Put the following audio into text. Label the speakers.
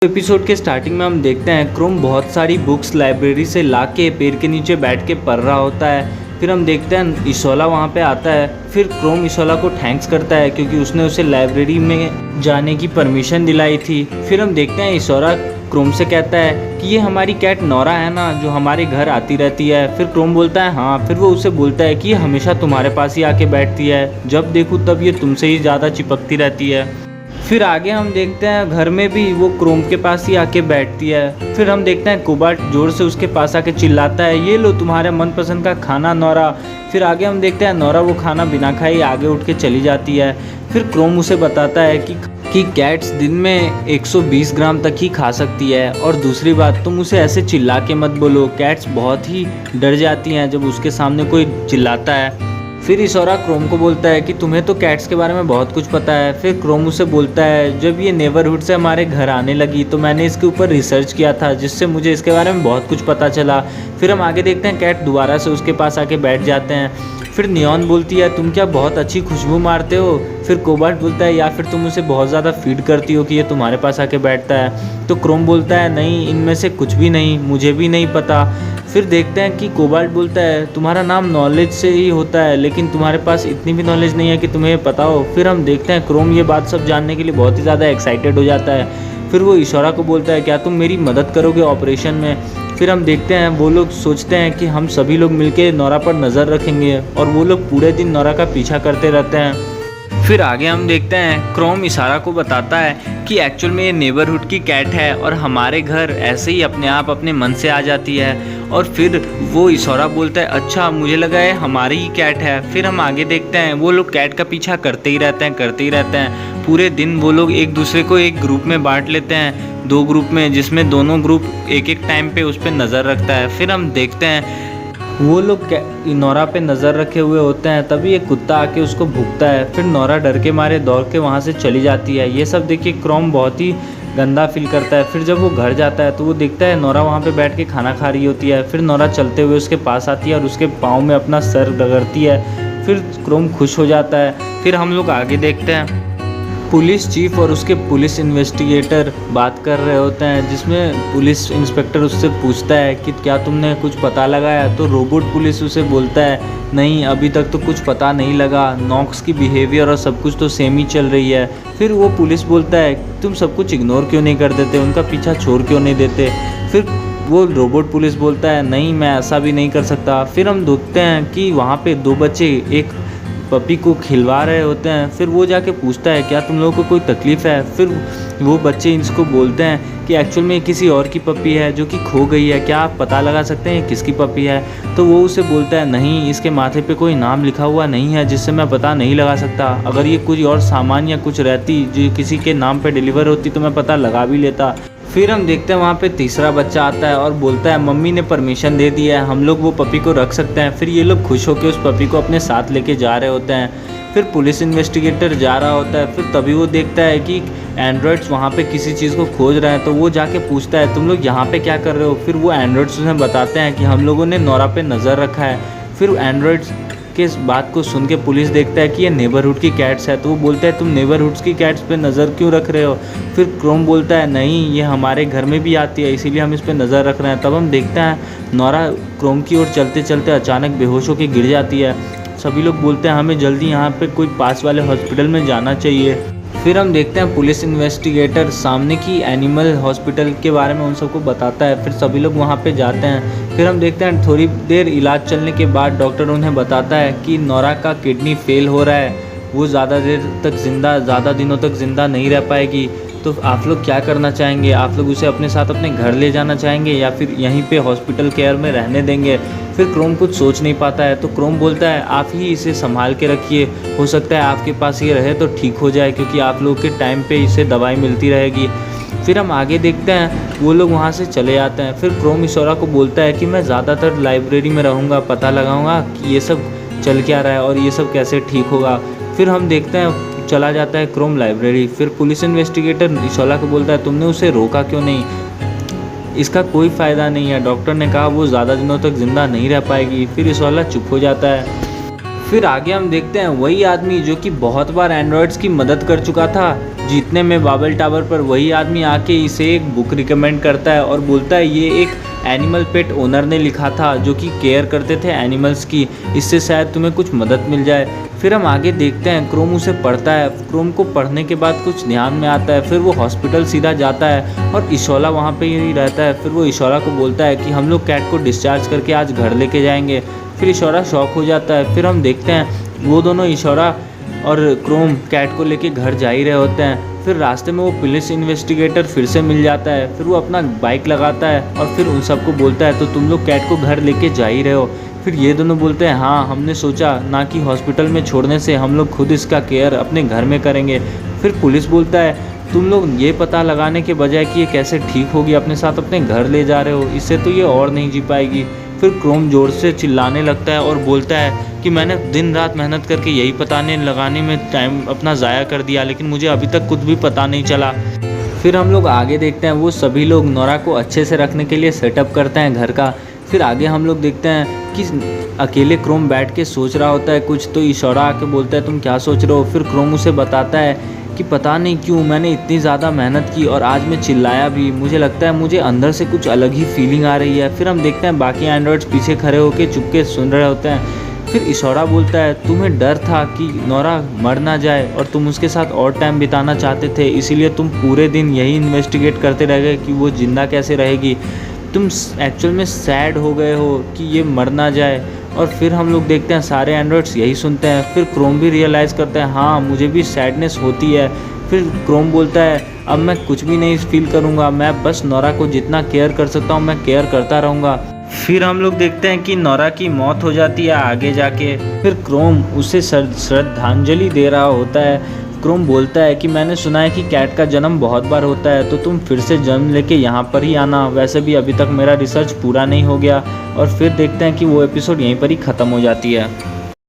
Speaker 1: Episode के starting में हम देखते हैं क्रोम बहुत सारी बुक्स लाइब्रेरी से लाके पेड़ के नीचे बैठ के पढ़ रहा होता है। फिर हम देखते हैं इसोला वहाँ पे आता है। फिर क्रोम इसोला को थैंक्स करता है क्योंकि उसने उसे लाइब्रेरी में जाने की परमिशन दिलाई थी। फिर हम देखते हैं इसोला क्रोम से कहता है कि ये हमारी कैट नोरा है ना, जो हमारे घर आती रहती है। फिर क्रोम बोलता है हाँ। फिर वो उसे बोलता है कि ये हमेशा तुम्हारे पास ही आके बैठती है, जब देखूँ तब ये तुमसे ही ज़्यादा चिपकती रहती है। फिर आगे हम देखते हैं घर में भी वो क्रोम के पास ही आके बैठती है। फिर हम देखते हैं कोबाल्ट जोर से उसके पास आके चिल्लाता है ये लो तुम्हारे मनपसंद का खाना नोरा। फिर आगे हम देखते हैं नोरा वो खाना बिना खाए आगे उठ के चली जाती है। फिर क्रोम उसे बताता है कि कैट्स दिन में 120 ग्राम तक ही खा सकती है, और दूसरी बात तुम उसे ऐसे चिल्ला के मत बोलो, कैट्स बहुत ही डर जाती हैं जब उसके सामने कोई चिल्लाता है। फिर इसोरा क्रोम को बोलता है कि तुम्हें तो कैट्स के बारे में बहुत कुछ पता है। फिर क्रोम उसे बोलता है जब ये नेबरहुड से हमारे घर आने लगी तो मैंने इसके ऊपर रिसर्च किया था, जिससे मुझे इसके बारे में बहुत कुछ पता चला। फिर हम आगे देखते हैं कैट दोबारा से उसके पास आके बैठ जाते हैं। फिर नियॉन बोलती है तुम क्या बहुत अच्छी खुशबू मारते हो। फिर कोबाल्ट बोलता है या फिर तुम उसे बहुत ज़्यादा फीड करती हो कि ये तुम्हारे पास आके बैठता है। तो क्रोम बोलता है नहीं, इनमें से कुछ भी नहीं, मुझे भी नहीं पता। फिर देखते हैं कि कोबाल्ट बोलता है तुम्हारा नाम नॉलेज से ही होता है, लेकिन तुम्हारे पास इतनी भी नॉलेज नहीं है कि तुम्हें पता हो। फिर हम देखते हैं क्रोम ये बात सब जानने के लिए बहुत ही ज़्यादा एक्साइटेड हो जाता है। फिर वो इसोरा को बोलता है क्या तुम मेरी मदद करोगे ऑपरेशन में। फिर हम देखते हैं वो लोग सोचते हैं कि हम सभी लोग मिलकर नोरा पर नज़र रखेंगे, और वो लोग पूरे दिन नोरा का पीछा करते रहते हैं। फिर आगे हम देखते हैं क्रोम इशारा को बताता है कि एक्चुअल में ये नेबरहुड की कैट है और हमारे घर ऐसे ही अपने आप अपने मन से आ जाती है। और फिर वो इसोरा बोलता है अच्छा मुझे लगा है हमारी ही कैट है। फिर हम आगे देखते हैं वो लोग कैट का पीछा करते ही रहते हैं। पूरे दिन वो लोग एक दूसरे को एक ग्रुप में बांट लेते हैं, 2 ग्रुप में, जिसमें दोनों ग्रुप एक एक टाइम पे उस पर नज़र रखता है। फिर हम देखते हैं वो लोग नोरा पे नज़र रखे हुए होते हैं, तभी एक कुत्ता आके उसको भूखता है। फिर नोरा डर के मारे दौड़ के वहाँ से चली जाती है। ये सब देख के क्रोम बहुत ही गंदा फील करता है। फिर जब वो घर जाता है तो वो देखता है नोरा वहाँ पे बैठ के खाना खा रही होती है। फिर नोरा चलते हुए उसके पास आती है और उसके पाँव में अपना सर रगड़ती है। फिर क्रोम खुश हो जाता है। फिर हम लोग आगे देखते हैं पुलिस चीफ और उसके पुलिस इन्वेस्टिगेटर बात कर रहे होते हैं, जिसमें पुलिस इंस्पेक्टर उससे पूछता है कि क्या तुमने कुछ पता लगाया। तो रोबोट पुलिस उसे बोलता है नहीं अभी तक तो कुछ पता नहीं लगा, नॉक्स की बिहेवियर और सब कुछ तो सेम ही चल रही है। फिर वो पुलिस बोलता है तुम सब कुछ इग्नोर क्यों नहीं कर देते, उनका पीछा छोड़ क्यों नहीं देते। फिर वो रोबोट पुलिस बोलता है नहीं मैं ऐसा भी नहीं कर सकता। फिर हम देखते हैं कि वहाँ पे 2 बच्चे एक पपी को खिलवा रहे होते हैं। फिर वो जाके पूछता है क्या तुम लोगों को कोई तकलीफ़ है। फिर वो बच्चे इसको बोलते हैं कि एक्चुअल में किसी और की पपी है जो कि खो गई है, क्या आप पता लगा सकते हैं किसकी पपी है। तो वो उसे बोलता है नहीं इसके माथे पे कोई नाम लिखा हुआ नहीं है जिससे मैं पता नहीं लगा सकता, अगर ये कोई और सामान या कुछ रहती जो किसी के नाम पे डिलीवर होती तो मैं पता लगा भी लेता। फिर हम देखते हैं वहाँ पे तीसरा बच्चा आता है और बोलता है मम्मी ने परमिशन दे दी है, हम लोग वो पपी को रख सकते हैं। फिर ये लोग खुश होकर उस पपी को अपने साथ लेके जा रहे होते हैं। फिर पुलिस इन्वेस्टिगेटर जा रहा होता है। फिर तभी वो देखता है कि एंड्रॉयड्स वहाँ पे किसी चीज़ को खोज रहे हैं। तो वो जाके पूछता है तुम लोग यहाँ पे क्या कर रहे हो। फिर वो एंड्रॉयड्स उन्हें बताते हैं कि हम लोगों ने नोरा पे नज़र रखा है। फिर एंड्रॉयड्स के इस बात को सुन के पुलिस देखता है कि ये नेबरहुड की कैट्स है। तो वो बोलता है तुम नेबरहुड्स की कैट्स पे नज़र क्यों रख रहे हो। फिर क्रोम बोलता है नहीं ये हमारे घर में भी आती है इसीलिए हम इस पे नज़र रख रहे हैं। तब हम देखते हैं नोरा क्रोम की ओर चलते चलते अचानक बेहोश होकर गिर जाती है। सभी लोग बोलते हैं हमें जल्दी यहाँ पे कोई पास वाले हॉस्पिटल में जाना चाहिए। फिर हम देखते हैं पुलिस इन्वेस्टिगेटर सामने की एनिमल हॉस्पिटल के बारे में उन सबको बताता है। फिर सभी लोग वहाँ पे जाते हैं। फिर हम देखते हैं थोड़ी देर इलाज चलने के बाद डॉक्टर उन्हें बताता है कि नोरा का किडनी फेल हो रहा है, वो ज़्यादा दिनों तक ज़िंदा नहीं रह पाएगी। तो आप लोग क्या करना चाहेंगे, आप लोग उसे अपने साथ अपने घर ले जाना चाहेंगे या फिर यहीं पे हॉस्पिटल केयर में रहने देंगे। फिर क्रोम कुछ सोच नहीं पाता है। तो क्रोम बोलता है आप ही इसे संभाल के रखिए, हो सकता है आपके पास ये रहे तो ठीक हो जाए, क्योंकि आप लोग के टाइम पे इसे दवाई मिलती रहेगी। फिर हम आगे देखते हैं वो लोग वहाँ से चले जाते हैं। फिर क्रोम इसोरा को बोलता है कि मैं ज़्यादातर लाइब्रेरी में रहूँगा, पता लगाऊँगा कि ये सब चल क्या रहा है और ये सब कैसे ठीक होगा। फिर हम देखते हैं चला जाता है क्रोम लाइब्रेरी। फिर पुलिस इन्वेस्टिगेटर इसोला को बोलता है तुमने उसे रोका क्यों नहीं, इसका कोई फ़ायदा नहीं है, डॉक्टर ने कहा वो ज़्यादा दिनों तक ज़िंदा नहीं रह पाएगी। फिर इसोला चुप हो जाता है। फिर आगे हम देखते हैं वही आदमी जो कि बहुत बार एंड्रॉयड्स की मदद कर चुका था, जीतने में बाबल टावर पर वही आदमी आके इसे एक बुक रिकमेंड करता है और बोलता है ये एक एनिमल पेट ओनर ने लिखा था जो कि केयर करते थे एनिमल्स की, इससे शायद तुम्हें कुछ मदद मिल जाए। फिर हम आगे देखते हैं क्रोम उसे पढ़ता है। क्रोम को पढ़ने के बाद कुछ ध्यान में आता है, फिर वो हॉस्पिटल सीधा जाता है और इशोला वहाँ पे ही रहता है। फिर वो इशोला को बोलता है कि हम लोग कैट को डिस्चार्ज करके आज घर लेके जाएंगे। फिर इशोला शॉक हो जाता है। फिर हम देखते हैं वो दोनों इशोला और क्रोम कैट को लेके घर जा ही रहे होते हैं। फिर रास्ते में वो पुलिस इन्वेस्टिगेटर फिर से मिल जाता है। फिर वो अपना बाइक लगाता है और फिर उन सबको बोलता है तो तुम लोग कैट को घर लेके जा ही रहे हो। फिर ये दोनों बोलते हैं हाँ, हमने सोचा ना कि हॉस्पिटल में छोड़ने से हम लोग खुद इसका केयर अपने घर में करेंगे। फिर पुलिस बोलता है तुम लोग ये पता लगाने के बजाय कि ये कैसे ठीक होगी अपने साथ अपने घर ले जा रहे हो, इससे तो ये और नहीं जी पाएगी। फिर क्रोम जोर से चिल्लाने लगता है और बोलता है कि मैंने दिन रात मेहनत करके यही पताने लगाने में टाइम अपना ज़ाया कर दिया, लेकिन मुझे अभी तक कुछ भी पता नहीं चला। फिर हम लोग आगे देखते हैं वो सभी लोग नोरा को अच्छे से रखने के लिए सेटअप करते हैं घर का। फिर आगे हम लोग देखते हैं कि अकेले क्रोम बैठ के सोच रहा होता है कुछ, तो इशोरा आके बोलता है तुम क्या सोच रहे हो। फिर क्रोम उसे बताता है कि पता नहीं क्यों मैंने इतनी ज़्यादा मेहनत की और आज मैं चिल्लाया भी, मुझे लगता है मुझे अंदर से कुछ अलग ही फीलिंग आ रही है। फिर हम देखते हैं बाकी एंड्रॉइड्स पीछे खड़े होकर चुपके सुन रहे होते हैं। फिर इशोरा बोलता है तुम्हें डर था कि नोरा मर ना जाए और तुम उसके साथ और टाइम बिताना चाहते थे, इसीलिए तुम पूरे दिन यही इन्वेस्टिगेट करते रह गए कि वो जिंदा कैसे रहेगी। तुम एक्चुअल में सैड हो गए हो कि ये मर ना जाए। और फिर हम लोग देखते हैं सारे एंड्रॉइड्स यही सुनते हैं। फिर क्रोम भी रियलाइज़ करता है हाँ मुझे भी सैडनेस होती है। फिर क्रोम बोलता है अब मैं कुछ भी नहीं फील करूँगा, मैं बस नोरा को जितना केयर कर सकता हूँ मैं केयर करता रहूँगा। फिर हम लोग देखते हैं कि नोरा की मौत हो जाती है आगे जाके। फिर क्रोम उसे श्रद्धांजलि दे रहा होता है। क्रोम बोलता है कि मैंने सुना है कि कैट का जन्म बहुत बार होता है, तो तुम फिर से जन्म लेके यहाँ पर ही आना, वैसे भी अभी तक मेरा रिसर्च पूरा नहीं हो गया। और फिर देखते हैं कि वो एपिसोड यहीं पर ही ख़त्म हो जाती है।